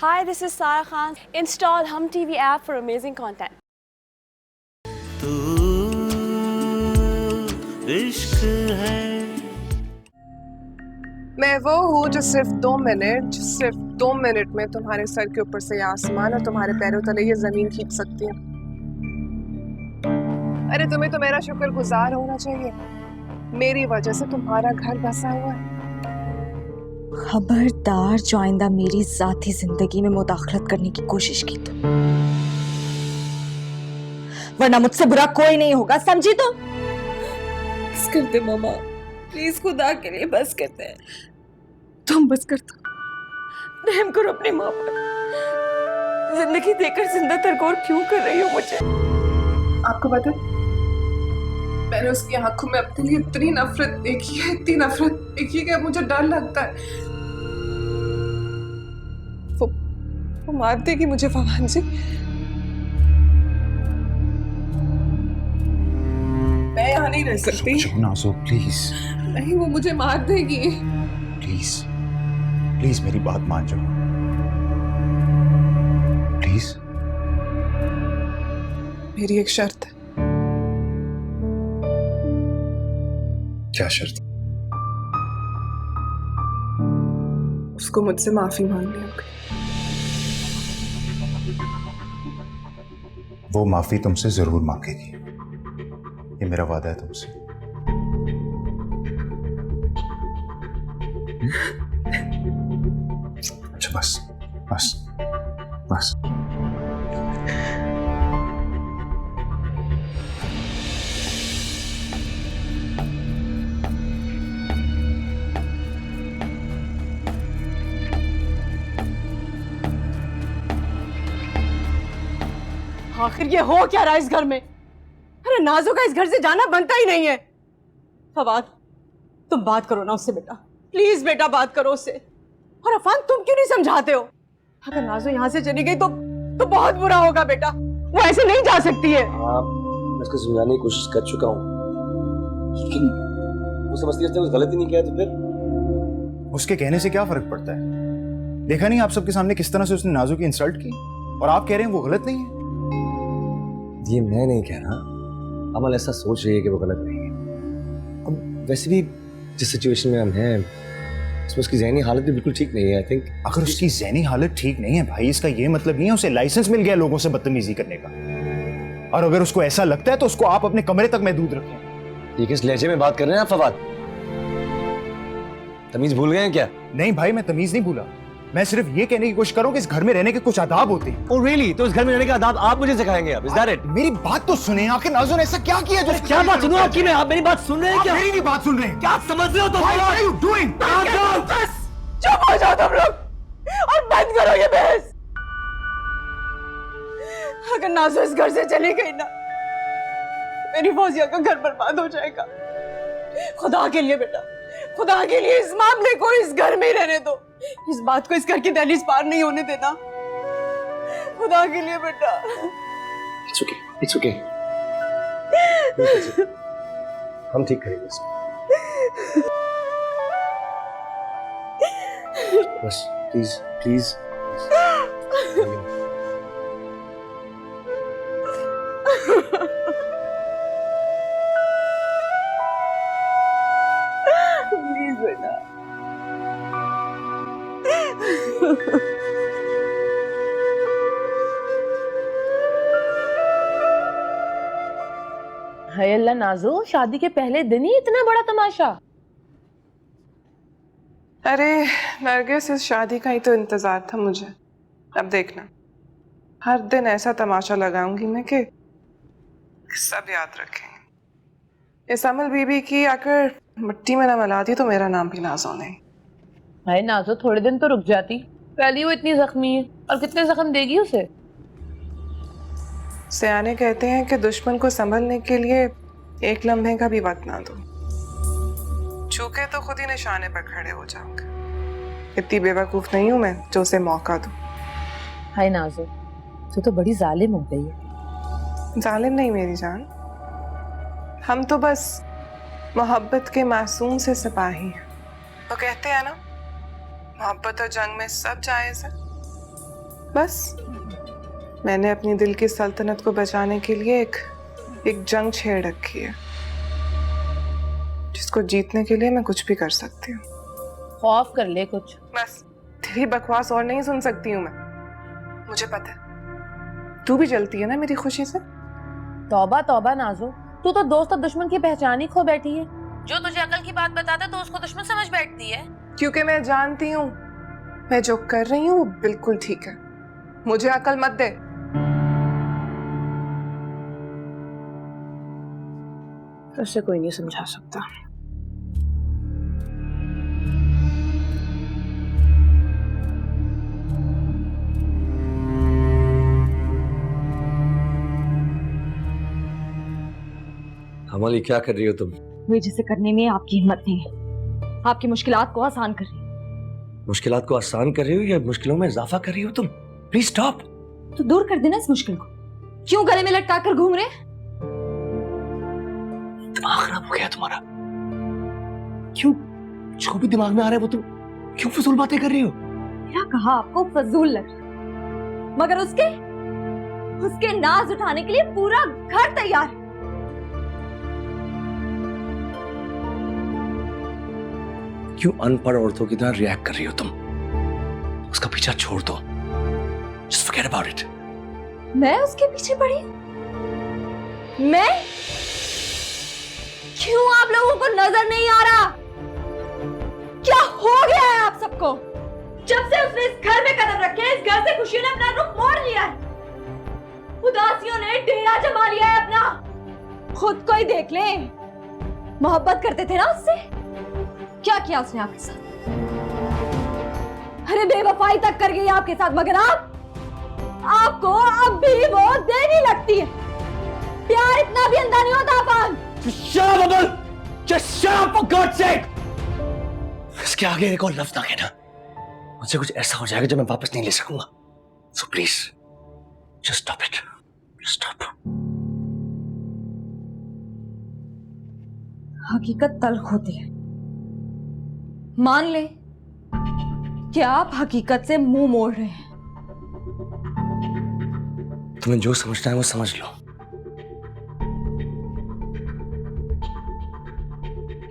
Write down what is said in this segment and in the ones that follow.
Hi, this is Sarah Khan. Install Hum TV app for amazing content. तू इश्क है। मैं वो हूँ जो सिर्फ 2 मिनट में तुम्हारे सर के ऊपर से ये आसमान और तुम्हारे पैरों तले ये जमीन खींच सकती है। अरे तुम्हें तो मेरा शुक्रगुजार होना चाहिए, मेरी वजह से तुम्हारा घर बसा हुआ है। खबरदार जो आइंदा मेरी जाती जिंदगी में मुदाखलत करने की कोशिश की तो, वरना मुझसे बुरा कोई नहीं होगा, समझी तुम? बस करते मामा, प्लीज खुदा के लिए बस करते हैं। तुम बस कर दो, रहम करो अपनी माँ पर। जिंदगी देकर जिंदा तरकोर क्यों कर रही हो मुझे? आपको पता है, मैंने उसकी आंखों में अपने लिए इतनी नफरत देखी है, इतनी नफरत देखी है कि अब मुझे डर लगता है वो मार देगी मुझे। फवान जी, मैं यहाँ नहीं रह सकती। नाज़ो प्लीज। नहीं, वो मुझे मार देगी। प्लीज प्लीज मेरी बात मान जाओ, प्लीज। मेरी एक शर्त है। क्या शर्त? उसको मुझसे माफी मांगनी होगी। वो माफी तुमसे जरूर मांगेगी, ये मेरा वादा है तुमसे। अच्छा बस बस बस। आखिर ये हो क्या रहा है इस घर में? अरे नाज़ो का इस घर से जाना बनता ही नहीं है। फवाद, तुम बात करो ना उससे बेटा, प्लीज बेटा बात करो उससे। और अफान, तुम क्यों नहीं समझाते हो? अगर नाज़ो यहाँ से चली गई तो बहुत बुरा होगा बेटा, वो ऐसे नहीं जा सकती है। हाँ, मैं उसको समझाने की कोशिश कर चुका हूँ, लेकिन वो समझती है उसने कुछ गलत ही नहीं किया। तो फिर उसके कहने से क्या फर्क पड़ता है? देखा नहीं आप सबके सामने किस तरह से उसने नाज़ो की इंसल्ट की, और आप कह रहे हैं वो गलत नहीं है। ये मैं नहीं कह रहा, अमल ऐसा सोच रही है कि वो गलत नहीं है। अब वैसे भी जिस सिचुएशन में हम हैं, उसमें उसकी ज़हनी हालत भी बिल्कुल ठीक नहीं है। आई थिंक अगर उसकी ज़हनी हालत ठीक नहीं है भाई, इसका ये मतलब नहीं है उसे लाइसेंस मिल गया लोगों से बदतमीजी करने का। और अगर उसको ऐसा लगता है तो उसको आप अपने कमरे तक महदूद रखें। ये किस लहजे में बात कर रहे हैं आप फवाद? तमीज भूल गए हैं क्या? नहीं भाई, मैं तमीज नहीं भूला, मैं सिर्फ ये कहने की कोशिश कर रहा हूं कि इस घर में रहने के कुछ आदाब होते हैं। Oh really? तो इस घर में रहने का आदाब आप मुझे सिखाएंगे अब? Is that it? मेरी बात तो सुने, आखिर नाज़ो ने ऐसा क्या किया जो क्या बात सुनूं आपकी मैं? आप मेरी बात सुन रहे हैं क्या? मेरी भी बात सुन रहे हैं? क्या समझ रहे हो तुम? What are you doing? बस चुप हो जाओ तुम लोग और बंद करो ये बहस। अगर नाज़ो इस घर से चली गई ना, मेरी फौजिया का घर बर्बाद हो जाएगा। खुदा के लिए बेटा, खुदा के लिए इस मामले को इस घर में ही रहने दो। इस बात को इस घर की दहलीज पार नहीं होने देना, खुदा के लिए बेटा। It's okay, it's okay. हम ठीक करेंगे इसको। बस प्लीज प्लीज। प्लीज बेटा। हाय अल्लाह नाज़ो, शादी के पहले दिन ही इतना बड़ा तमाशा। अरे नरगिस, इस शादी का ही तो इंतजार था मुझे। अब देखना, हर दिन ऐसा तमाशा लगाऊंगी मैं कि सब याद रखेंगे। इस अमल बीबी की अगर मिट्टी में न मिला दी तो मेरा नाम भी नाज़ो नहीं। हाय नाज़ो, थोड़े दिन तो रुक जाती, पहले वो इतनी जख्मी है और कितने जख्म देगी उसे। सियाने कहते हैं कि दुश्मन को संभलने के लिए एक लम्हे का भी वक्त ना दो, चूके तो खुद ही निशाने पर खड़े हो जाओगे। इतनी बेवकूफ नहीं हूं मैं जो उसे मौका दूं। हाय नाज़ो, तो बड़ी जालिम हो गई है। जालिम नहीं मेरी जान, हम तो बस मोहब्बत के मासूम से सिपाही हैं। वो कहते हैं ना, मोहब्बत और जंग में सब जायज है। बस मैंने अपनी दिल की सल्तनत को बचाने के लिए एक जंग छेड़ रखी है, जिसको जीतने के लिए मैं कुछ भी कर सकती हूँ। खौफ कर ले कुछ। बस तेरी बकवास और नहीं सुन सकती हूँ मैं। मुझे पता है तू भी जलती है ना मेरी खुशी से। तौबा तौबा नाजो, तू तो दोस्त और दुश्मन की पहचान ही खो बैठी है। जो तुझे अकल की बात बताता तो उसको दुश्मन समझ बैठती है। क्योंकि मैं जानती हूँ मैं जो कर रही हूँ वो बिल्कुल ठीक है। मुझे अकल मत दे। उससे कोई नहीं समझा सकता। अमल, ये क्या कर रही हो तुम? वे जिसे करने में आपकी हिम्मत नहीं है। आपकी मुश्किलात को आसान कर रही है। मुश्किलात को आसान कर रही हो या मुश्किलों में इजाफा कर रही हो तुम? Please stop. तो दूर कर देना इस मुश्किल को। क्यों गले में लटका कर घूम रहे? दिमाग खराब हो गया तुम्हारा? क्यों जो भी दिमाग में आ रहा है वो तुम क्यों फजूल बातें कर रही हो? क्या कहा आपको फजूल लग रहा, मगर उसके नाज उठाने के लिए पूरा घर तैयार है। क्यों अनपढ़ औरतों की तरह रिएक्ट कर रही हो तुम? उसका पीछा छोड़ दो। Just forget about it. मैं उसके पीछे पड़ी? मैं? क्यों आप लोगों को नजर नहीं आ रहा? क्या हो गया है आप सबको? जब से उसने इस घर में कदम रखे, इस घर से खुशियों ने अपना रुख मोड़ लिया है। उदासियों ने डेरा जमा लिया है अपना। खुद को ही देख ले। मोहब्बत करते थे ना उससे? क्या किया उसने आपके साथ? अरे बेवफाई तक कर गई आपके साथ, मगर आपको अब भी वो देनी लगती है। प्यार इतना भी अंधा नहीं होता अफान। इसके आगे एक और लफ्ज ना कहना, मुझसे कुछ ऐसा हो जाएगा जो मैं वापस नहीं ले सकूंगा। So please just stop it, stop. हकीकत तल्ख होती है। मान ले कि आप हकीकत से मुंह मोड़ रहे हैं। तुम्हें जो समझना है वो समझ लो,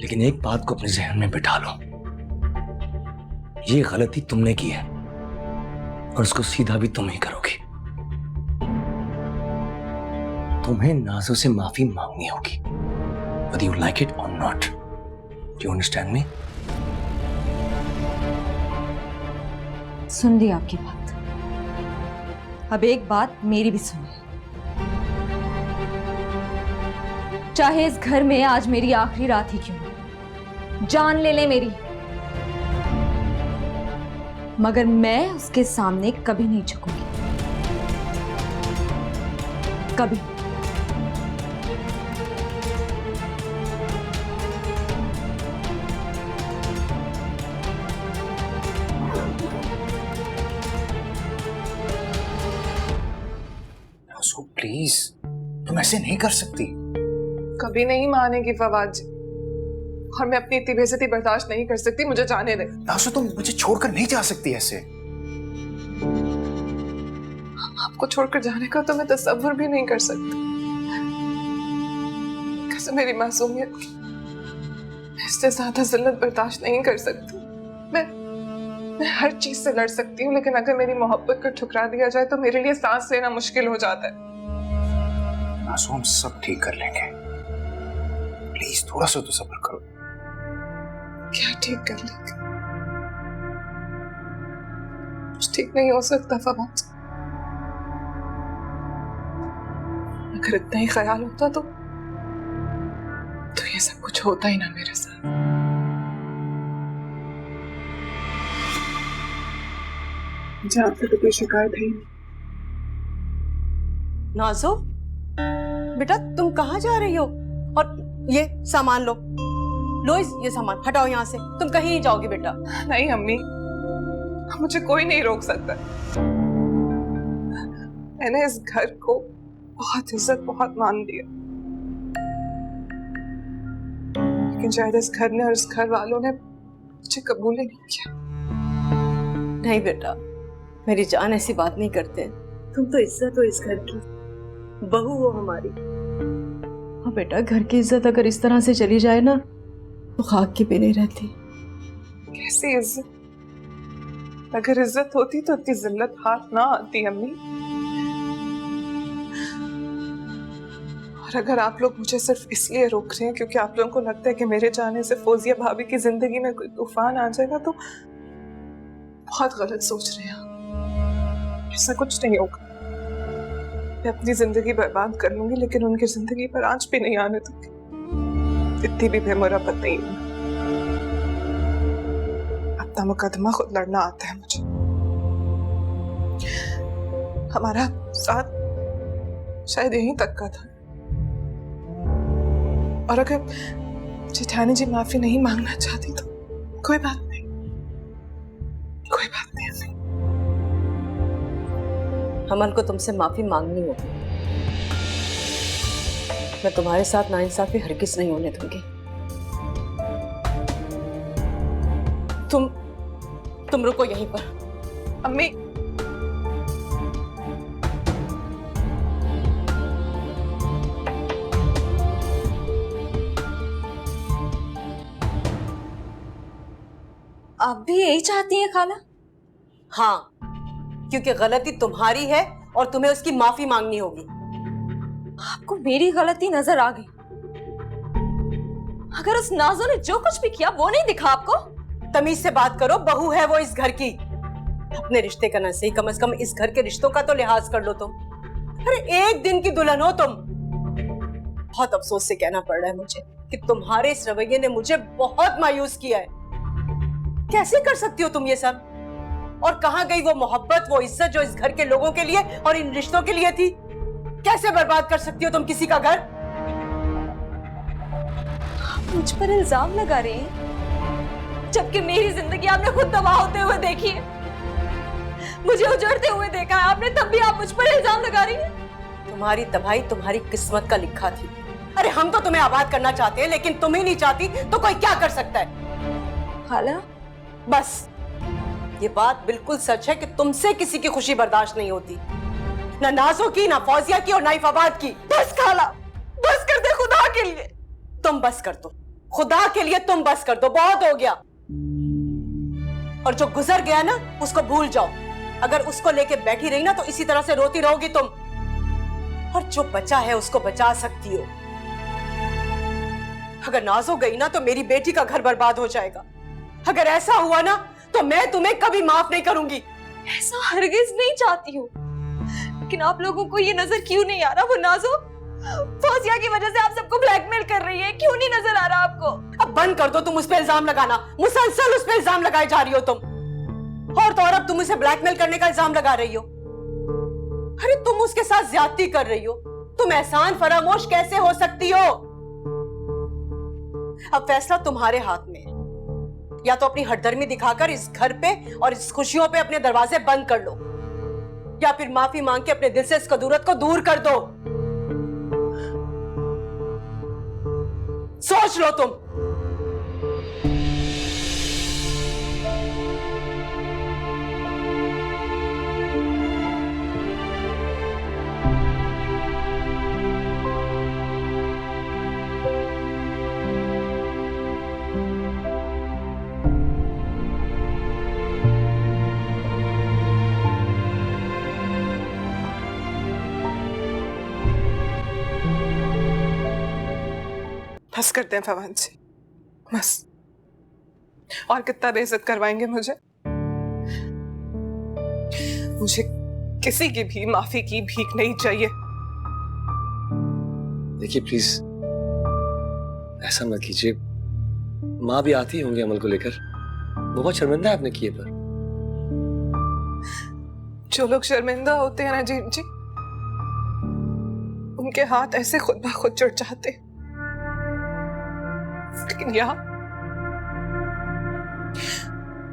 लेकिन एक बात को अपने जहन में बिठा लो, ये गलती तुमने की है और उसको सीधा भी तुम ही करोगी। तुम्हें नाज़ो से माफी मांगनी होगी, whether you like it or not. Do you understand me? सुन ली आपकी बात। अब एक बात मेरी भी सुनिए। चाहे इस घर में आज मेरी आखिरी रात ही क्यों हो, जान ले मेरी, मगर मैं उसके सामने कभी नहीं झुकूंगी। कभी। प्लीज तुम ऐसे नहीं कर सकती। कभी नहीं मानेगी फवाद जी, और मैं अपनी इतनी बेइज्जती बर्दाश्त नहीं कर सकती। मुझे जाने दे। नासु तुम मुझे छोड़कर नहीं जा सकती ऐसे। आपको छोड़कर जाने का तो मैं तसव्वुर भी नहीं कर सकती। कैसे मेरी मासूमियत की, मैं इससे ज्यादा जिल्लत बर्दाश्त नहीं कर सकती। मैं हर चीज से लड़ सकती हूँ, लेकिन अगर मेरी मोहब्बत को ठुकरा दिया जाए तो मेरे लिए सांस लेना मुश्किल हो जाता है। नासु हम सब ठीक कर लेंगे, प्लीज थोड़ा सा तो सब्र करो। क्या ठीक कर लेंगे? कुछ ठीक नहीं हो सकता फवाद। अगर इतना ही ख्याल होता तो ये सब कुछ होता ही ना मेरे साथ। मुझे आपसे तो कोई शिकायत है ही नहीं। नाज़ो, बेटा तुम कहाँ जा रही हो? और ये सामान लो, लो ये सामान हटाओ यहाँ से। तुम कहीं नहीं जाओगी बेटा। नहीं अम्मी, मुझे कोई नहीं रोक सकता। मैंने इस घर को बहुत इज्जत, बहुत मान दिया, लेकिन शायद इस घर ने और इस घर वालों ने मुझे कबूल ही नहीं किया। नहीं बेटा, मेरी जान ऐसी बात नहीं करते। तुम तो इज्जत हो इस घर की, बहू हो हमारी। हाँ बेटा, घर की इज्जत अगर इस तरह से चली जाए ना तो खाक की भी नहीं रहती। कैसी इज्जत? अगर इज्जत होती तो इतनी जिल्लत हाथ ना आती अम्मी। और अगर आप लोग मुझे सिर्फ इसलिए रोक रहे हैं क्योंकि आप लोगों को लगता है कि मेरे जाने से फौजिया भाभी की जिंदगी में कोई तूफान आ जाएगा, तो बहुत गलत सोच रहे हैं आप। ऐसा कुछ नहीं होगा। मैं अपनी जिंदगी बर्बाद कर लूंगी लेकिन उनकी जिंदगी पर आंच भी नहीं आने दूंगी। इतनी भी बेमुरब्बत नहीं हूं। अपना मुकदमा खुद लड़ना आता है मुझे। हमारा साथ शायद यहीं तक का था, और अगर जेठानी जी माफी नहीं मांगना चाहती तो कोई बात नहीं, कोई बात नहीं। अमन को तुमसे माफी मांगनी होगी। मैं तुम्हारे साथ नाइंसाफी हरगिज नहीं होने दूंगी। तुम रुको यहीं पर। अम्मी, आप भी यही चाहती हैं खाला? हाँ, क्योंकि गलती तुम्हारी है और तुम्हें उसकी माफी मांगनी होगी। आपको मेरी गलती नजर आ गई? अगर उस नाजो ने जो कुछ भी किया वो नहीं दिखा आपको? तमीज से बात करो, बहू है वो इस घर की। अपने रिश्ते का ना सही, कम से कम इस घर के रिश्तों का तो लिहाज कर लो तुम। अरे एक दिन की दुल्हन हो तुम। बहुत अफसोस से कहना पड़ रहा है मुझे कि तुम्हारे इस रवैये ने मुझे बहुत मायूस किया है। कैसे कर सकती हो तुम ये सब? और कहां गई वो मोहब्बत, वो इज्जत जो इस घर के लोगों के लिए और इन रिश्तों के लिए थी? कैसे बर्बाद कर सकती हो तुम किसी का घर? मुझ पर इल्जाम लगा रही हैं, जबकि मेरी जिंदगी आपने खुद तबाह होते हुए देखी है, मुझे उजड़ते हुए देखा है आपने, तब भी आप मुझ पर इल्जाम लगा रही हैं। तुम्हारी तबाही तुम्हारी किस्मत का लिखा थी। अरे हम तो तुम्हें आबाद करना चाहते हैं, लेकिन तुम ही नहीं चाहती तो कोई क्या कर सकता है? खाला, बस ये बात बिल्कुल सच है कि तुमसे किसी की खुशी बर्दाश्त नहीं होती, ना नाजो की, ना फौजिया की और ना ही फवाद की। बस खाला, बस कर दे खुदा के लिए। तुम बस कर दो, खुदा के लिए तुम बस कर दो, बहुत हो गया। और जो गुजर गया ना उसको भूल जाओ। अगर उसको लेके बैठी रही ना तो इसी तरह से रोती रहोगी तुम। और जो बचा है उसको बचा सकती हो। अगर नाजो गई ना तो मेरी बेटी का घर बर्बाद हो जाएगा। अगर ऐसा हुआ ना तो मैं तुम्हें कभी माफ नहीं करूंगी। ऐसा हरगिज नहीं चाहती हूँ, लेकिन आप लोगों को ये नजर क्यों नहीं आ रहा? वो नाजो फौजिया की वजह से आप सबको ब्लैकमेल कर रही है, क्यों नहीं नजर आ रहा आपको? अब बंद कर दो तुम उस पे इल्जाम लगाना। मुसलसल उस पे इल्जाम लगाए जा रही हो तुम। और तो और अब तुम उसे ब्लैकमेल करने का इल्जाम लगा रही हो। अरे तुम उसके साथ ज्यादती कर रही हो। तुम एहसान फरामोश कैसे हो सकती हो? अब फैसला तुम्हारे हाथ में है। या तो अपनी हठधर्मी दिखाकर इस घर पे और इस खुशियों पे अपने दरवाजे बंद कर लो, या फिर माफी मांग के अपने दिल से इस कदूरत को दूर कर दो। सोच लो तुम। बस करते हैं फवाद जी, बस। और कितना बेइज्जत करवाएंगे मुझे? मुझे किसी की भी माफी की भीख नहीं चाहिए। देखिए प्लीज ऐसा मत कीजिए। माँ भी आती होंगी अमल को लेकर, वो बहुत शर्मिंदा है आपने किए पर। जो लोग शर्मिंदा होते हैं ना जी, उनके हाथ ऐसे खुद ब खुद जुड़ जाते हैं। लेकिन यहाँ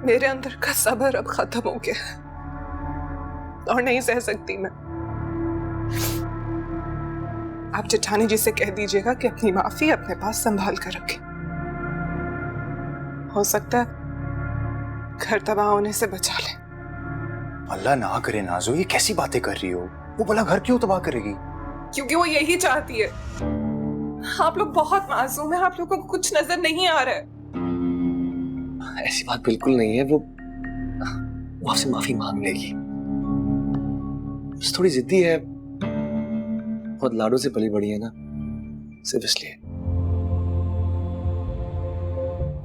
मेरे अंदर का सब्र अब खत्म हो गया और नहीं सह सकती मैं। आप जेठानी जी से कह दीजिएगा कि अपनी माफी अपने पास संभाल कर रखें। हो सकता है घर तबाह होने से बचा ले, अल्लाह ना करे नाजो, ये कैसी बातें कर रही हो? वो भला घर क्यों तबाह करेगी? क्योंकि वो यही चाहती है। आप लोग बहुत मासूम हैं, आप लोगों को कुछ नजर नहीं आ रहा है। ऐसी बात बिल्कुल नहीं है। वो आपसे माफी मांग लेगी। बस थोड़ी जिद्दी है, बहुत लाडों से पली बड़ी है ना, सिर्फ इसलिए।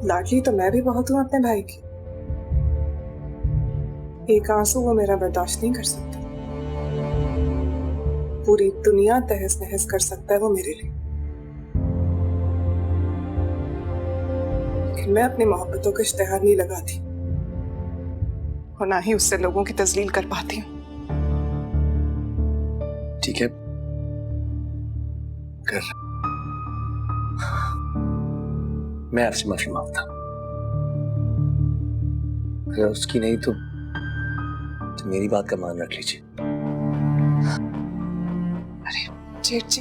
लाडली तो मैं भी बहुत हूं अपने भाई की। एक आंसू वो मेरा बर्दाश्त नहीं कर सकता। पूरी दुनिया तहस नहस कर सकता है वो मेरे लिए, लेकिन मैं अपनी मोहब्बतों का इश्तेहार नहीं लगाती और ना ही उससे लोगों की तजलील कर पाती हूँ। ठीक है, कर। मैं आपसे माफी मांगता हूं। अगर उसकी नहीं तो मेरी बात का मान रख लीजिए। अरे जेठ जी,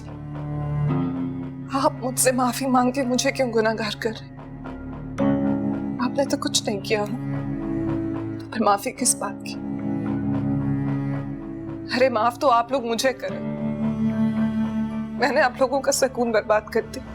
आप मुझसे माफी मांग के मुझे क्यों गुनाहगार कर रहे? आपने तो कुछ नहीं किया, पर माफी किस बात की? अरे माफ तो आप लोग मुझे करें, मैंने आप लोगों का सुकून बर्बाद कर दिया।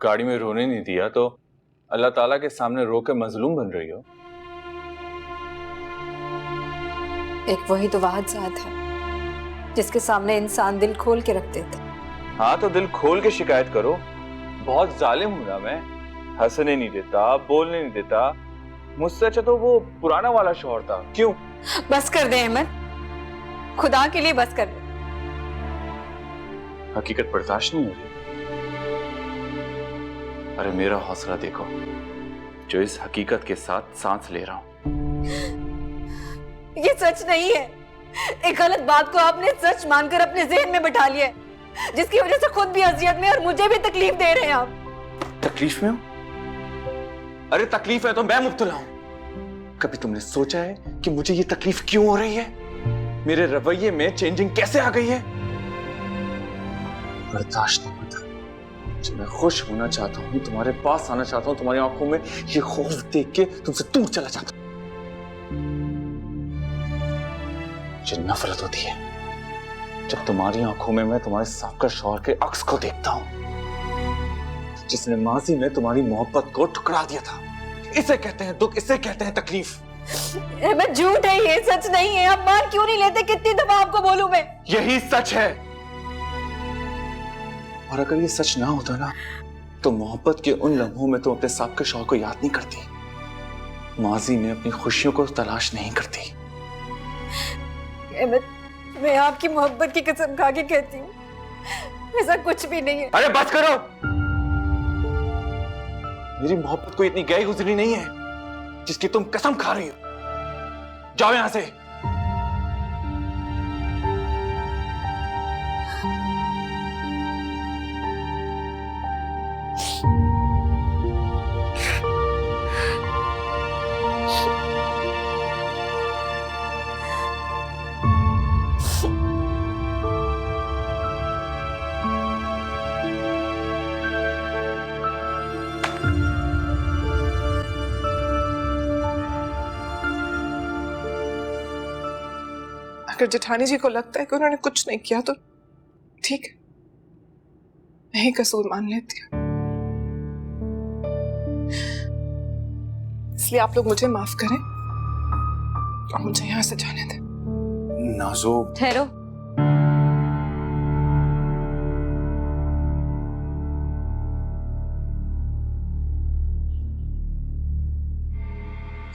गाड़ी में रोने नहीं दिया तो अल्लाह ताला के सामने रो के मजलूम बन रही हो। एक वही तो वाहिद जात है जिसके सामने इंसान दिल खोल के रख देता। हाँ तो दिल खोल के शिकायत करो। बहुत जालिम हूं ना मैं, हंसने नहीं देता, बोलने नहीं देता। मुझसे अच्छा तो वो पुराना वाला शौहर था। क्यों? बस कर दे अहमद, खुदा के लिए बस कर दे। हकीकत बर्दाश्त नहीं हो रही। अरे मेरा हौसला देखो, जो इस हकीकत के साथ सांस ले रहा हूं। ये सच नहीं है। एक गलत बात को आपने सच मानकर अपने ज़हन में बिठा लिया, जिसकी वजह से खुद भी अजियत में और मुझे भी तकलीफ दे रहे हैं आप। तकलीफ में हूं? अरे तकलीफ है तो मैं मुब्तला हूं। कभी तुमने सोचा है कि मुझे ये तकलीफ क्यों हो रही है? मेरे रवैये में चेंजिंग कैसे आ गई है? बर्दाश्त नहीं होता। जब मैं खुश होना चाहता हूं, तुम्हारे पास आना चाहता हूं, तुम्हारी आंखों में ये खौफ देख के तुमसे दूर चला जाता हूं। मुझे नफरत होती है जब तुम्हारी आंखों में मैं तुम्हारे साबका शौहर के अक्स को देखता हूं, जिसने माजी में तुम्हारी मोहब्बत को ठुकरा दिया था। इसे कहते हैं दुख, इसे कहते हैं तकलीफ। अहमद झूठ है ये, सच नहीं है। आप मान क्यों नहीं लेते? कितनी दफा आपको बोलूं मैं? यही सच है। और अगर ये सच ना होता ना, तो मोहब्बत के उन लम्हों में तुम अपने साबका शौहर को याद नहीं करती, माजी में अपनी खुशियों को तलाश नहीं करती। अहमद, मैं आपकी मोहब्बत की कसम खा के कहती हूँ, ऐसा कुछ भी नहीं है। अरे बस करो। मेरी मोहब्बत कोई इतनी गई गुजरी नहीं है जिसकी तुम कसम खा रही हो। जाओ यहां से। अगर जेठानी जी को लगता है कि उन्होंने कुछ नहीं किया तो ठीक है, मैं ही कसूर मान लेती हूँ। इसलिए आप लोग मुझे माफ करें और मुझे यहाँ से जाने दें। नाजो, ठहरो।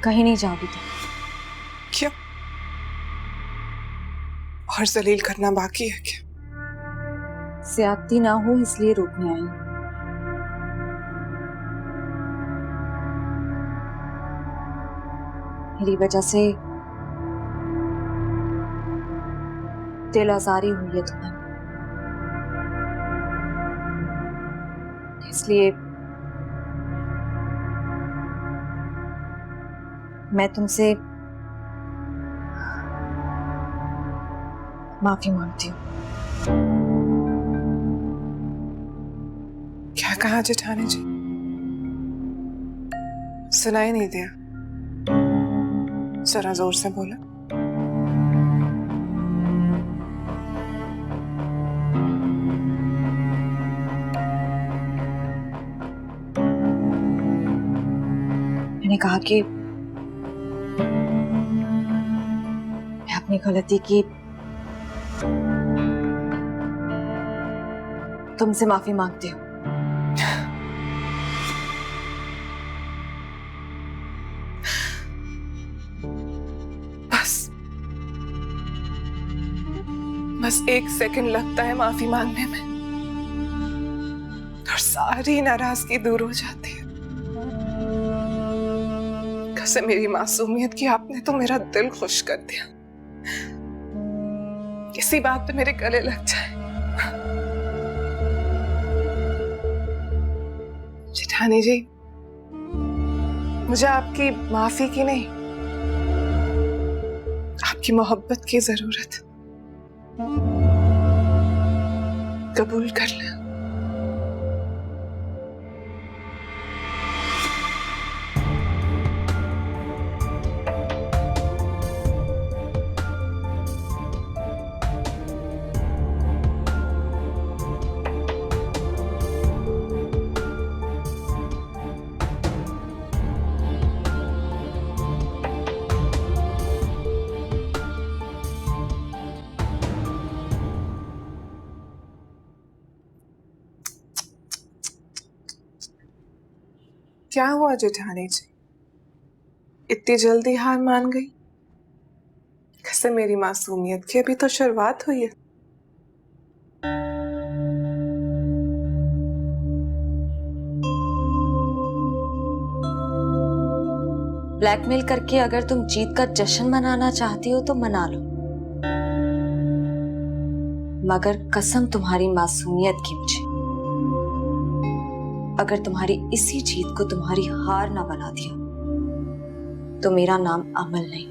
कहीं नहीं जाओगी तुम। क्यों? और जलील करना बाकी है क्या? ज्यादती ना हो इसलिए रोकने आई। मेरी वजह से दिल आजारी हुई है तुम्हें, इसलिए मैं तुमसे माफी मांगती हूँ। क्या कहा जेठानी जी? सुनाई नहीं दिया, जरा जोर से बोला। मैंने कहा कि मैं अपनी गलती की तुमसे माफी मांगती हूँ। बस एक सेकंड लगता है माफी मांगने में और सारी नाराजगी दूर हो जाती है। कसम मेरी मासूमियत की, आपने तो मेरा दिल खुश कर दिया। किसी बात पे मेरे गले लग जाए। जेठानी जी, मुझे आपकी माफी की नहीं, आपकी मोहब्बत की जरूरत है। कबूल कर ले। क्या हुआ जेठानी जी, इतनी जल्दी हार मान गई? कैसे मेरी मासूमियत की अभी तो शुरुआत हुई है। ब्लैकमेल करके अगर तुम जीत का जश्न मनाना चाहती हो तो मना लो, मगर कसम तुम्हारी मासूमियत की मुझे, अगर तुम्हारी इसी जीत को तुम्हारी हार ना बना दिया तो मेरा नाम अमल नहीं।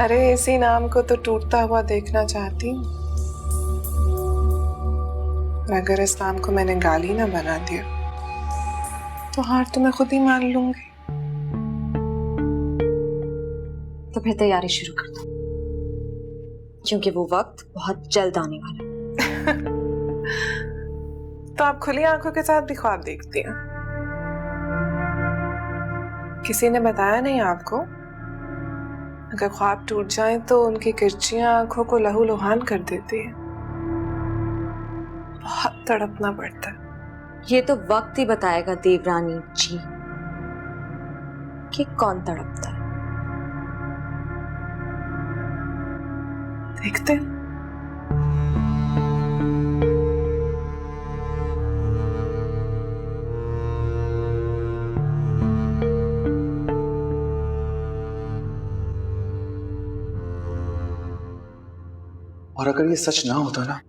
अरे इसी नाम को तो टूटता हुआ देखना चाहती हूँ। अगर इस नाम को मैंने गाली ना बना दिया तो हार तो मैं खुद ही मान लूंगी। तो फिर तैयारी शुरू कर दो, क्योंकि वो वक्त बहुत जल्द आने वाला है। तो आप खुली आंखों के साथ भी ख्वाब देखती हैं? किसी ने बताया नहीं आपको? अगर ख्वाब टूट जाए तो उनकी किरचियां आंखों को लहूलुहान कर देती है। बहुत तड़पना पड़ता है। ये तो वक्त ही बताएगा देवरानी जी कि कौन तड़पता है। देखते हैं। और अगर ये सच ना होता ना,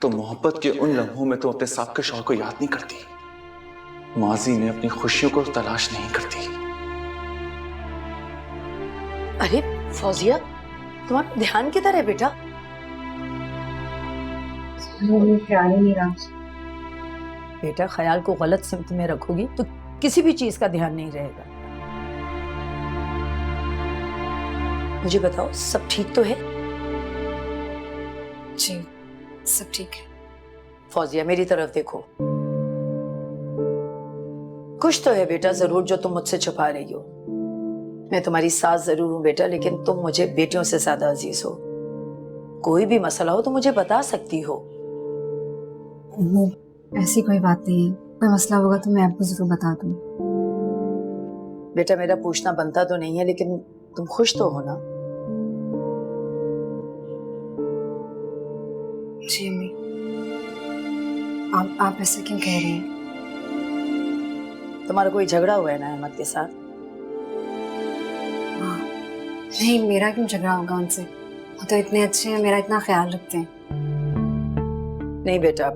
तो मोहब्बत के उन लम्हों में तो अपने साथ के शौहर को याद नहीं करती, माजी में अपनी खुशियों को तलाश नहीं करती। अरे फौजिया, तुम्हारा ध्यान किधर है बेटा? ख्याल ही नहीं रहा। बेटा, ख्याल को गलत सिमत में रखोगी तो किसी भी चीज का ध्यान नहीं रहेगा। मुझे बताओ, सब ठीक तो है? जी सब ठीक है। फौजिया, मेरी तरफ देखो। कुछ तो है बेटा जरूर जो तुम मुझसे छुपा रही हो। मैं तुम्हारी सास जरूर हूं बेटा, लेकिन तुम मुझे बेटियों से ज्यादा अजीज हो। कोई भी मसला हो तो मुझे बता सकती हो। ऐसी कोई बात नहीं है, कोई मसला होगा तो मैं आपको जरूर बता दूं। बेटा, मेरा पूछना बनता तो नहीं है, लेकिन तुम खुश तो हो ना? जी अम्मी, आप ऐसे क्यों कह रही हैं? तुम्हारा कोई झगड़ा हुआ है ना अहमद के साथ? हाँ, नहीं मेरा क्यों झगड़ा होगा उनसे, वो तो इतने अच्छे हैं, मेरा इतना ख्याल रखते हैं। नहीं बेटा,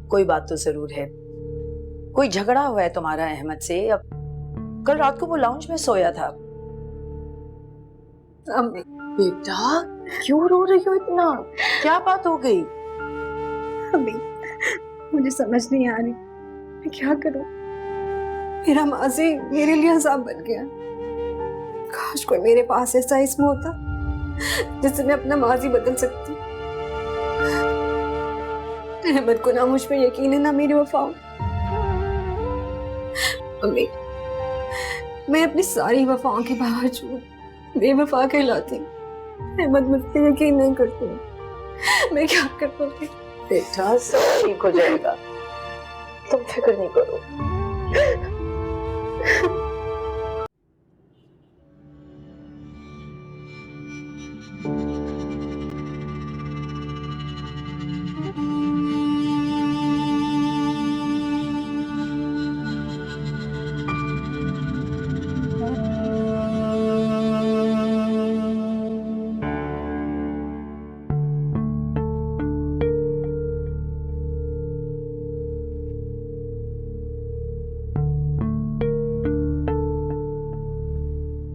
कोई बात तो जरूर है। कोई झगड़ा हुआ है तुम्हारा अहमद से, अब कल रात को वो लाउंज में सोया था। अम्मी, बेटा क्यों रो रही हो इतना? क्या बात हो गई? अम्मी, मुझे समझ नहीं आ रही मैं क्या करूं। मेरा माजी मेरे लिए अजाब बन गया। काश कोई मेरे पास ऐसा इसमें होता जिससे मैं अपना माजी बदल सकती। अहमद को ना मुझ पे यकीन है ना मेरी वफाओं। अम्मी, मैं अपनी सारी वफाओं के बावजूद बेवफा कहलाती हूँ। अहमद मुझ पे यकीन नहीं करते। मैं क्या कर पाऊंगी? बेटा सब ठीक हो जाएगा, तुम फिक्र नहीं करो।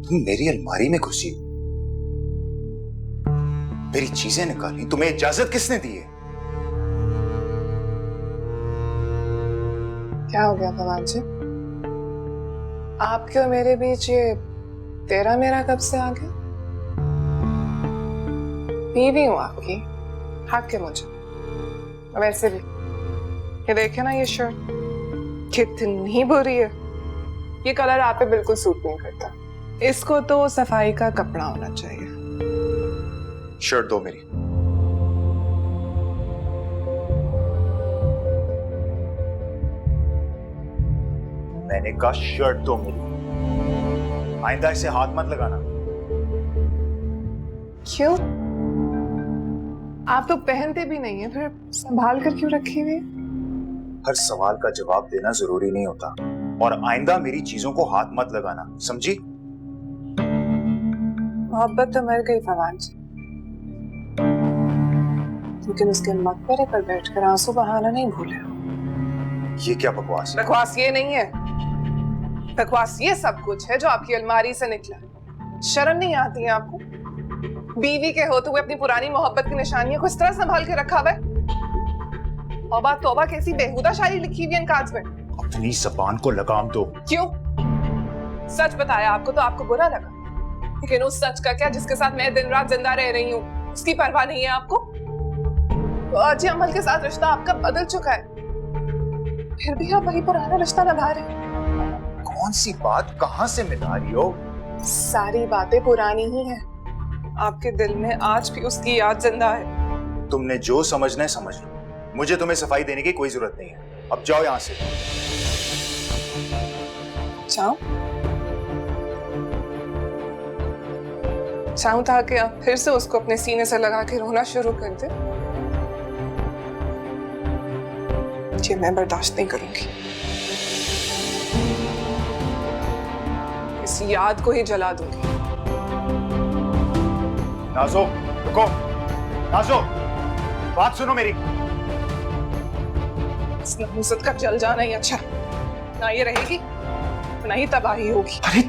तुम मेरी अलमारी में घुसी हो, मेरी चीजें निकाली, तुम्हें इजाजत किसने दी है? क्या हो गया भगवान जी? आपके और मेरे बीच ये तेरा मेरा कब से आ गया? बीवी हूं आपकी, हक है मुझे। वैसे भी ये देखे ना, ये शर्ट कितनी बुरी है। ये कलर आप पे बिल्कुल सूट नहीं करता। इसको तो सफाई का कपड़ा होना चाहिए। शर्ट दो मेरी। मैंने कहा शर्ट दो मेरी। आइंदा इसे हाथ मत लगाना। क्यों? आप तो पहनते भी नहीं है, फिर संभाल कर क्यों रखी हुई? हर सवाल का जवाब देना जरूरी नहीं होता, और आइंदा मेरी चीजों को हाथ मत लगाना, समझी? मोहब्बत तो मर गई भगवान जी, लेकिन उसके मकबरे पर बैठकर आंसू बहाना नहीं भूले। ये क्या बकवास है? बकवास ये नहीं है, बकवास ये सब कुछ है जो आपकी अलमारी से निकला। शर्म नहीं आती है आपको? बीवी के होते हुए अपनी पुरानी मोहब्बत की निशानियों को इस तरह संभाल के रखा हुआ है। तौबा तौबा, कैसी बेहुदा शायरी लिखी हुई है इन कागज में। अपनी जबान को लगाम दो। क्यों? सच बताया आपको तो आपको बुरा लगा, लेकिन उस सच का क्या जिसके साथ मैं दिन रात जिंदा रह रही हूँ, उसकी परवाह नहीं है आपको? तो आज अमल के साथ रिश्ता आपका बदल चुका है, फिर भी आप वही पुराना रिश्ता निभा रहे हैं। कौन सी बात कहां से मिला रही हो? सारी बातें पुरानी ही हैं। आपके दिल में आज भी उसकी याद जिंदा है। तुमने जो समझना है समझ लो, मुझे तुम्हें सफाई देने की कोई जरूरत नहीं है। अब जाओ यहां से। जाओ? चाहूं था कि आप फिर से उसको अपने सीने से लगा के रोना शुरू कर दे। ये मैं बर्दाश्त नहीं करूंगी। इस याद को ही जला दूंगी। नाज़ो, रुको। नाज़ो, बात सुनो मेरी। इस नहुसत का चल जाना ही अच्छा, ना ये रहेगी ना ही तबाही होगी। अरे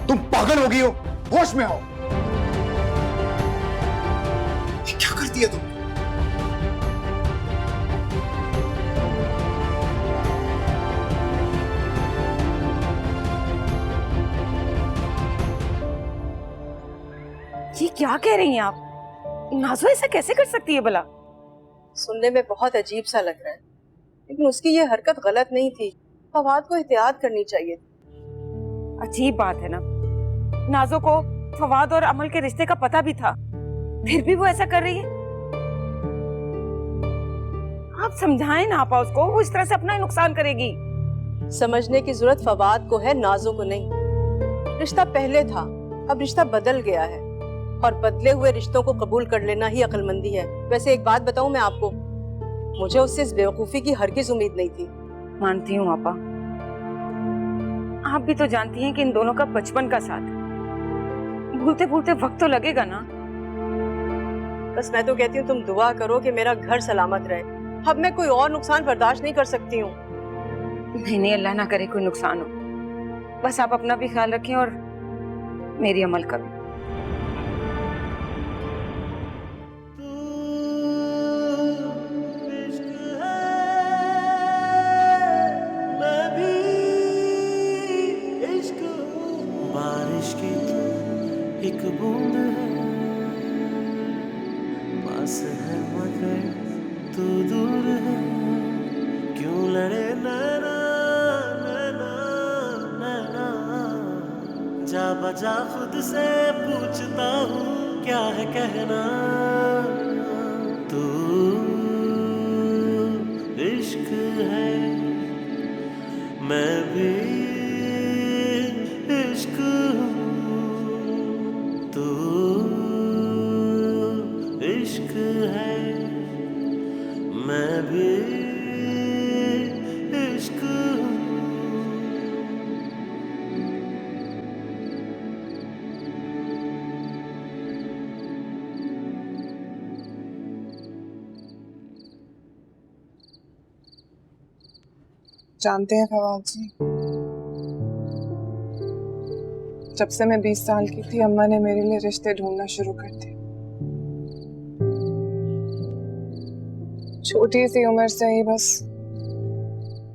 तुम पागल हो गई हो, होश में हो? ये क्या कर दिया तुम? ये क्या कह रही हैं आप? नाज़ो ऐसा कैसे कर सकती है भला? सुनने में बहुत अजीब सा लग रहा है, लेकिन उसकी ये हरकत गलत नहीं थी। फवाद को एहतियात करनी चाहिए थी। अजीब बात है ना, नाज़ो को फवाद और अमल के रिश्ते का पता भी था, फिर भी वो ऐसा कर रही है। आप समझाएं ना आपा उसको, वो इस तरह से अपना ही नुकसान करेगी। समझने की जरूरत फवाद को है, नाज़ो को नहीं। रिश्ता पहले था, अब रिश्ता बदल गया है, और बदले हुए रिश्तों को कबूल कर लेना ही अक्लमंदी है। वैसे एक बात बताऊं मैं आपको, मुझे उससे इस बेवकूफी की हरगिज उम्मीद नहीं थी। मानती हूँ आपा, आप भी तो जानती हैं कि इन दोनों का बचपन का साथ है। भूलते भूलते वक्त तो लगेगा ना। बस मैं तो कहती हूँ तुम दुआ करो कि मेरा घर सलामत रहे। अब मैं कोई और नुकसान बर्दाश्त नहीं कर सकती हूँ। नहीं नहीं, अल्लाह ना करे कोई नुकसान हो। बस आप अपना भी ख्याल रखें और मेरी अमल का भी। बारिश की तू एक बूंद है, पास है मगर तू दूर है, क्यों लड़े नैना नैना नैना, जा बजा खुद से पूछता हूँ क्या है कहना, तू इश्क है मैं भी इश्क हूँ, तू इश्क है मैं भी इश्क हूँ। जानते हैं फवाद जी, जब से मैं 20 साल की थी अम्मा ने मेरे लिए रिश्ते ढूंढना शुरू कर दिए। छोटी सी उम्र से ही बस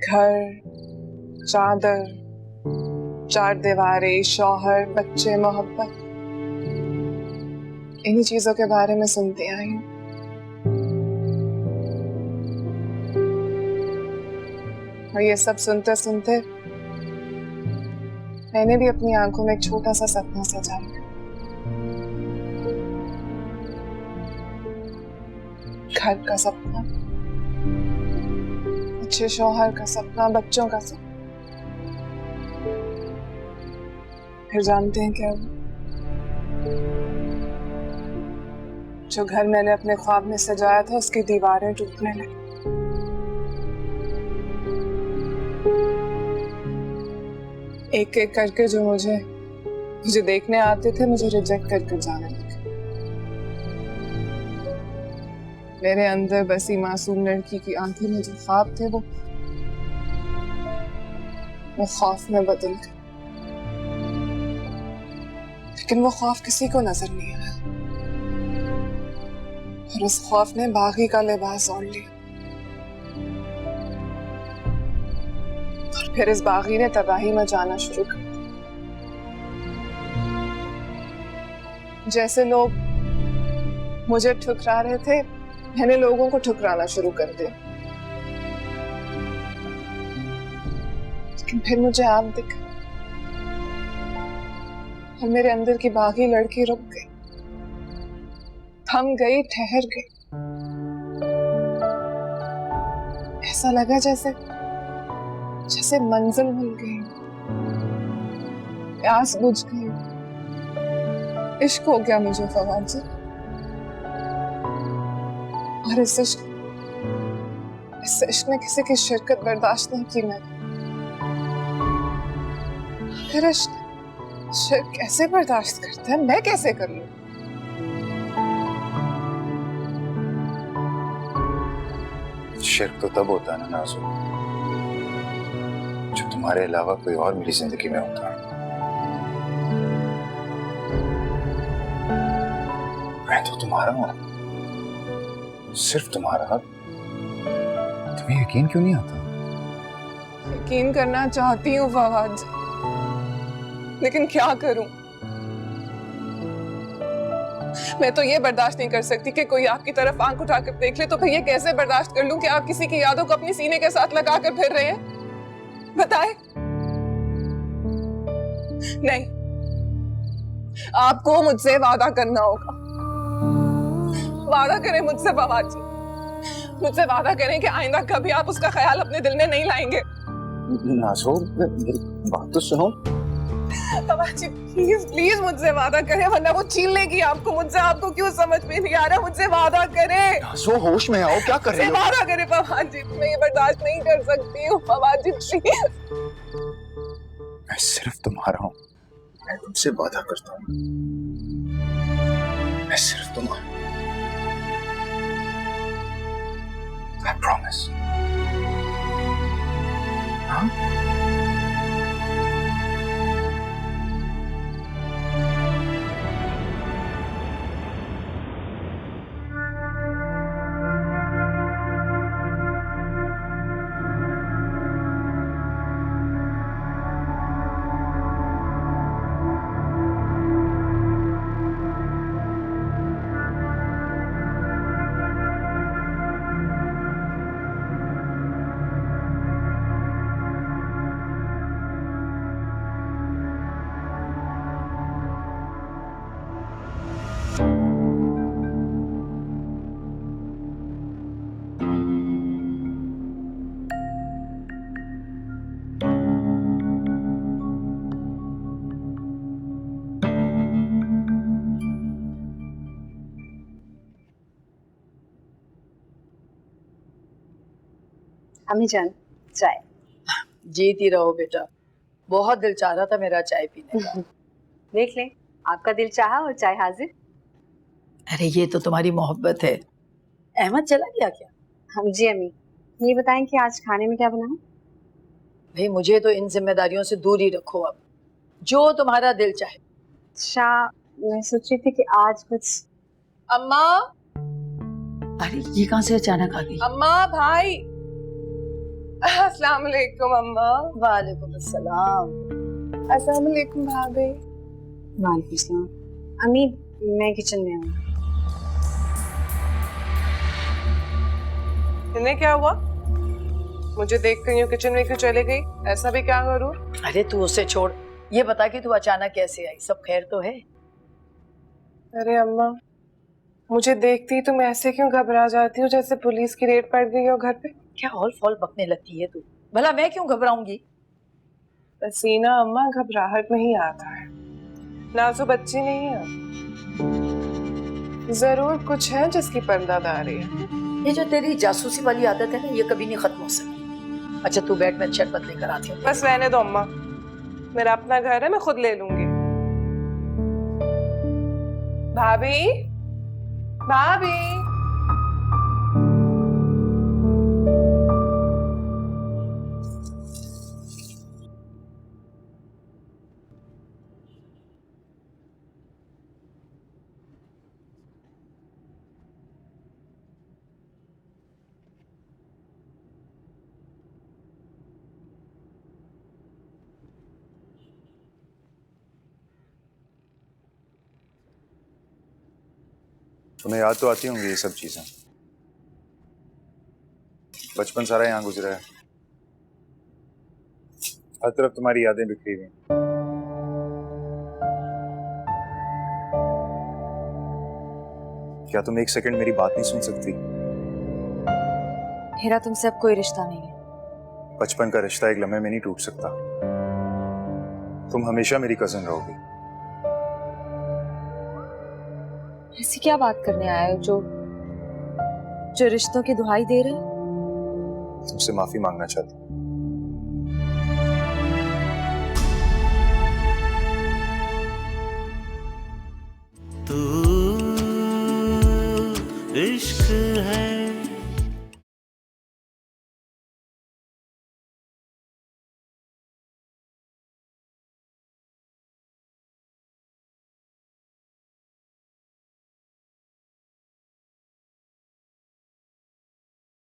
घर, चादर, चार दीवारें, शौहर, बच्चे, मोहब्बत, इन्हीं चीजों के बारे में सुनती आई हूँ। और ये सब सुनते सुनते मैंने भी अपनी आंखों में एक छोटा सा सपना सजाया। घर का सपना, अच्छे शौहर का सपना, बच्चों का सपना। फिर जानते हैं क्या हुआ? जो घर मैंने अपने ख्वाब में सजाया था उसकी दीवारें टूटने लगी। एक एक करके जो मुझे देखने आते थे मुझे रिजेक्ट करके जाने लगे। मेरे अंदर बसी मासूम लड़की की आंखें में जो ख्वाब थे वो खौफ में बदल गए। लेकिन वो खौफ किसी को नजर नहीं आया और उस खौफ ने बागी का लिबास ओढ़ लिया। और फिर इस बागी ने तबाही मचाना शुरू कर दी। जैसे लोग मुझे ठुकरा रहे थे मैंने लोगों को ठुकराना शुरू कर दिया। लेकिन फिर मुझे आप दिखा और मेरे अंदर की बागी लड़की रुक गई, थम गई, ठहर गई। ऐसा लगा जैसे मंजिल मिल गई, प्यास बुझ गई। इश्क हो गया मुझे फवाद जी। और इस इश्क में किसी की शिरकत बर्दाश्त नहीं की मैंने। फिर शिर्क कैसे बर्दाश्त करता है, मैं कैसे कर लूं? शिर्क तो तब होता है ना नाज़ो, जो तुम्हारे अलावा कोई और मेरी जिंदगी में होता है। मैं तो तुम्हारा हूं, सिर्फ तुम्हारा। तुम्हें यकीन क्यों नहीं आता? यकीन करना चाहती हूँ फवाद जी, लेकिन क्या करूं? मैं तो ये बर्दाश्त नहीं कर सकती कि कोई आपकी तरफ आंख उठाकर देख ले। तो फिर ये कैसे बर्दाश्त कर लूं कि आप किसी की यादों को अपनी सीने के साथ लगा कर फिर रहे हैं? बताएं। नहीं, आपको मुझसे वादा करना होगा। वादा करें मुझसे फवाद जी, मुझसे वादा करें कि आइंदा कभी आप उसका ख्याल अपने दिल में नहीं लाएंगे। नाज़ो, मेरी बात तो सुनो। फवाद जी प्लीज प्लीज मुझसे वादा करें, वरना वो छीन लेगी आपको मुझसे। आपको क्यों समझ में नहीं आ रहा? मुझसे वादा करें। नाज़ो, होश में आओ, क्या कर रही हो? वादा करें फवाद जी, मैं ये बर्दाश्त नहीं कर सकती हूँ फवाद जी प्लीज। मैं सिर्फ तुम्हारा हूँ, मैं तुमसे वादा करता हूँ, मैं सिर्फ तुम्हारा। I promise. हाँ? अम्मी जान चाय। जीती रहो बेटा, बहुत दिल चाह रहा था मेरा चाय पीने का। देख लें, आपका दिल चाहा और चाय हाजिर। अरे ये तो तुम्हारी मोहब्बत है। अहमद चला गया क्या? हम जी अम्मी, ये बताएं कि आज खाने में क्या बना? भाई मुझे तो इन जिम्मेदारियों से दूर ही रखो, अब जो तुम्हारा दिल चाहे। अच्छा, मैं सोच रही थी कि आज कुछ। अम्मा, अरे ये कहाँ से अचानक आ गई? अम्मा, भाई। अस्सलाम वालेकुम अम्मा। वालेकुम अस्सलाम। अस्सलाम वालेकुम भाभी। वालेकुम सलाम। अम्मी मैं किचन में हूँ। इन्हें क्या हुआ? मुझे देख कर यूं किचन में क्यों चले गई? ऐसा भी क्या करूं? अरे तू उसे छोड़, ये बता कि तू अचानक कैसे आई, सब खैर तो है? अरे अम्मा, मुझे देखती ही तुम ऐसे क्यों घबरा जाती हो जैसे पुलिस की रेड पड़ गई हो घर पे? क्या हॉल फॉल बकने लगती है तू? भला मैं क्यों घबराऊंगी? पसीना अम्मा घबराहट नहीं आता है। नाजो बच्ची नहीं है, जरूर कुछ है जिसकी पर्दादारी है। ये जो तेरी जासूसी वाली आदत है ना, ये कभी नहीं खत्म हो सकती। अच्छा तू बैठ, मैं शरबत लेकर आती हूँ। बस रहने दो अम्मा, मेरा अपना घर है, मैं खुद ले लूंगी। भाभी, भाभी। तुम्हें याद तो आती होंगी ये सब चीजें। बचपन सारा यहाँ गुजरा है, हर तरफ तुम्हारी यादें बिखरी हुई। क्या तुम एक सेकंड मेरी बात नहीं सुन सकती? मेरा तुमसे अब कोई रिश्ता नहीं है। बचपन का रिश्ता एक लम्हे में नहीं टूट सकता। तुम हमेशा मेरी कजिन रहोगी। ऐसी क्या बात करने आए हो जो रिश्तों की दुहाई दे रहे? तुमसे माफी मांगना चाहती हूँ। तू इश्क है